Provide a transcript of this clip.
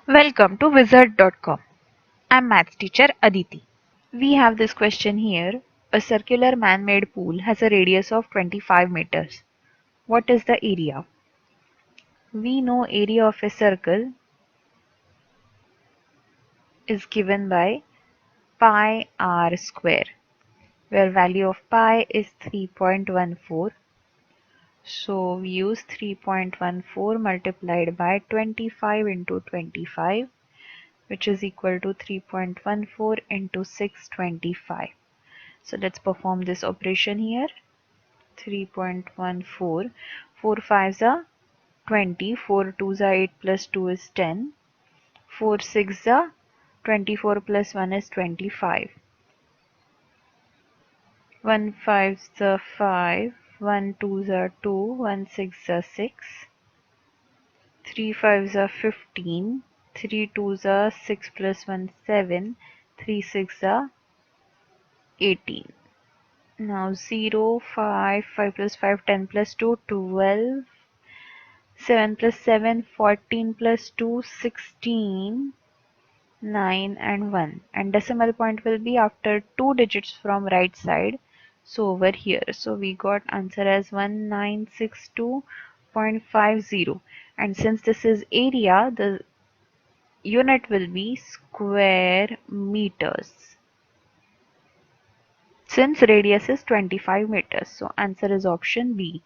Welcome to wizard.com. I'm maths teacher Aditi. We have this question here. A circular man-made pool has a radius of 25 meters. What is the area? We know area of a circle is given by pi r square, where value of pi is 3.14. So we use 3.14 multiplied by 25 into 25, which is equal to 3.14 into 625. So let's perform this operation here. 3.14, 4 5s are 20, 4 2s are 8 plus 2 is 10, 4 6s are 24 plus 1 is 25, 1 5s are 5, 1 2s are 2, 1 6s are 6, 3 5s are 15, 3 2s are 6 plus 1 7, 3 6 are 18. Now 0, 5, 5 plus 5, 10 plus 2, 12, 7 plus 7, 14 plus 2, 16, 9 and 1. And decimal point will be after 2 digits from right side. So over here. So we got answer as 1962.50. And since this is area, the unit will be square meters. Since radius is 25 meters. So answer is option B.